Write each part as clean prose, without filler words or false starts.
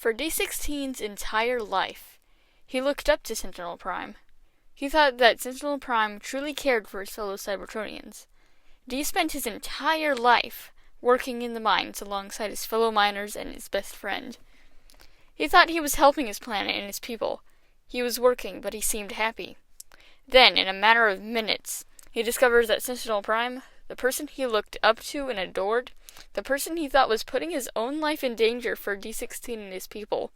For D-16's entire life, he looked up to Sentinel Prime. He thought that Sentinel Prime truly cared for his fellow Cybertronians. D spent his entire life working in the mines alongside his fellow miners and his best friend. He thought he was helping his planet and his people. He was working, but he seemed happy. Then, in a matter of minutes, he discovers that Sentinel Prime, the person he looked up to and adored, the person he thought was putting his own life in danger for D-16 and his people,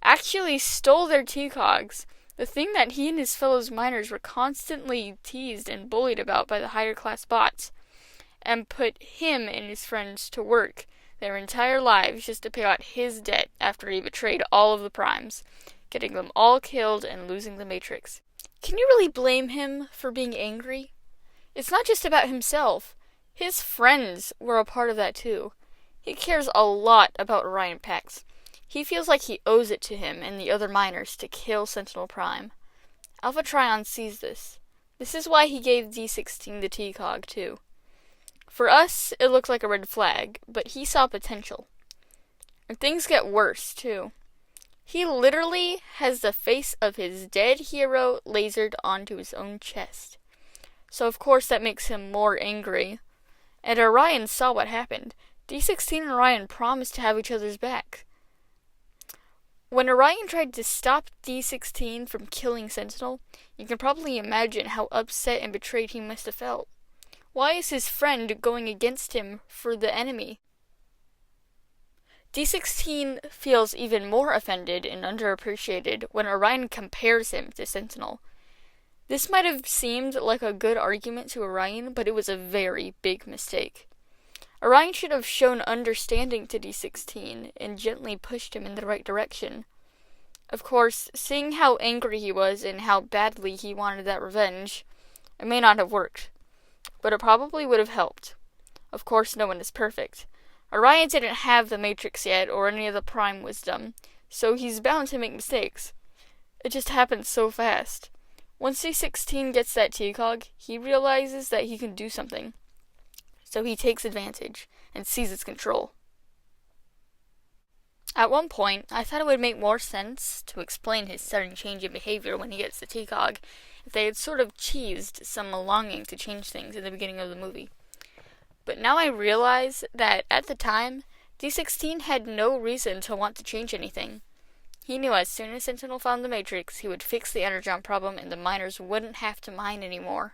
actually stole their T-Cogs, the thing that he and his fellow miners were constantly teased and bullied about by the higher-class bots, and put him and his friends to work their entire lives just to pay out his debt after he betrayed all of the Primes, getting them all killed and losing the Matrix. Can you really blame him for being angry? It's not just about himself. His friends were a part of that too. He cares a lot about Orion Pax. He feels like he owes it to him and the other miners to kill Sentinel Prime. Alpha Trion sees this. This is why he gave D-16 the T-Cog too. For us, it looked like a red flag, but he saw potential. And things get worse too. He literally has the face of his dead hero lasered onto his own chest. So of course that makes him more angry. And Orion saw what happened. D-16 and Orion promised to have each other's back. When Orion tried to stop D-16 from killing Sentinel, you can probably imagine how upset and betrayed he must have felt. Why is his friend going against him for the enemy? D-16 feels even more offended and underappreciated when Orion compares him to Sentinel. This might have seemed like a good argument to Orion, but it was a very big mistake. Orion should have shown understanding to D-16 and gently pushed him in the right direction. Of course, seeing how angry he was and how badly he wanted that revenge, it may not have worked, but it probably would have helped. Of course, no one is perfect. Orion didn't have the Matrix yet or any of the Prime wisdom, so he's bound to make mistakes. It just happens so fast. Once D-16 gets that T-Cog, he realizes that he can do something. So he takes advantage and seizes control. At one point, I thought it would make more sense to explain his sudden change in behavior when he gets the T-Cog if they had sort of cheesed some longing to change things in the beginning of the movie. But now I realize that at the time, D-16 had no reason to want to change anything. He knew as soon as Sentinel found the Matrix, he would fix the energon problem and the miners wouldn't have to mine anymore.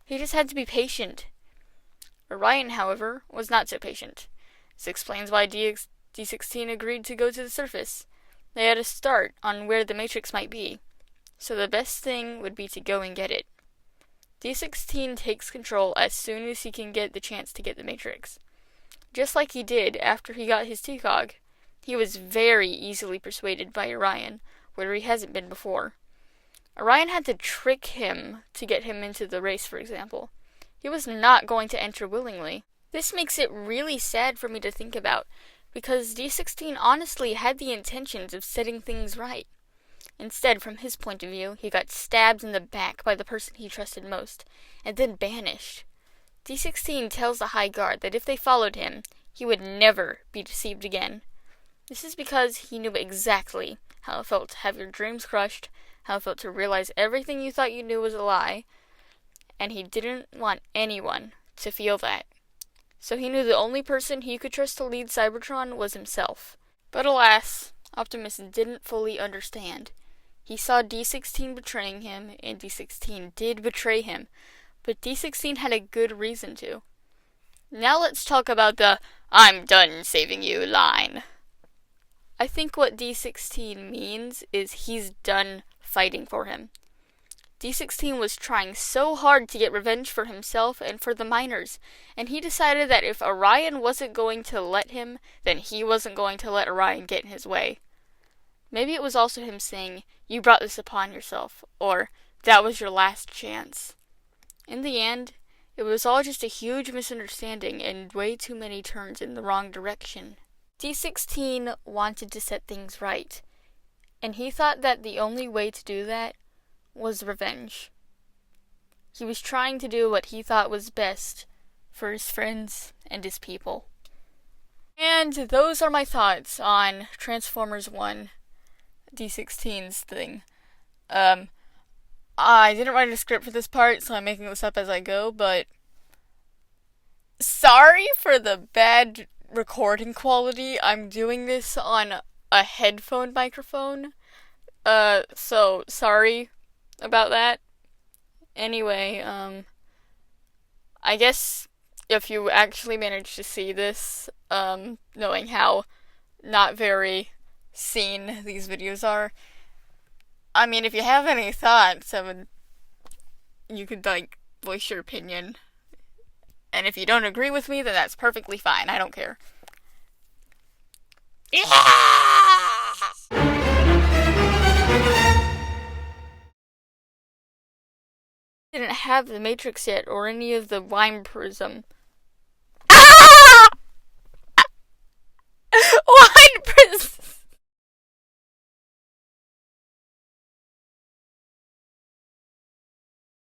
He just had to be patient. Orion, however, was not so patient. This explains why D-16 agreed to go to the surface. They had a start on where the Matrix might be, so the best thing would be to go and get it. D-16 takes control as soon as he can get the chance to get the Matrix. Just like he did after he got his T-Cog. He was very easily persuaded by Orion, where he hasn't been before. Orion had to trick him to get him into the race, for example. He was not going to enter willingly. This makes it really sad for me to think about, because D-16 honestly had the intentions of setting things right. Instead, from his point of view, he got stabbed in the back by the person he trusted most, and then banished. D-16 tells the High Guard that if they followed him, he would never be deceived again. This is because he knew exactly how it felt to have your dreams crushed, how it felt to realize everything you thought you knew was a lie, and he didn't want anyone to feel that. So he knew the only person he could trust to lead Cybertron was himself. But alas, Optimus didn't fully understand. He saw D-16 betraying him, and D-16 did betray him, but D-16 had a good reason to. Now let's talk about the "I'm done saving you" line. I think what D-16 means is he's done fighting for him. D-16 was trying so hard to get revenge for himself and for the miners, and he decided that if Orion wasn't going to let him, then he wasn't going to let Orion get in his way. Maybe it was also him saying, "You brought this upon yourself," or "That was your last chance." In the end, it was all just a huge misunderstanding and way too many turns in the wrong direction. D-16 wanted to set things right, and he thought that the only way to do that was revenge. He was trying to do what he thought was best for his friends and his people. And those are my thoughts on Transformers 1 D-16's thing. I didn't write a script for this part, so I'm making this up as I go, but sorry for the bad recording quality. I'm doing this on a headphone microphone. So sorry about that. Anyway, I guess if you actually manage to see this, knowing how not very seen these videos are, I mean, if you have any thoughts, you could, like, voice your opinion. And if you don't agree with me, then that's perfectly fine. I don't care. Didn't have the Matrix yet, or any of the Rhyme Prism.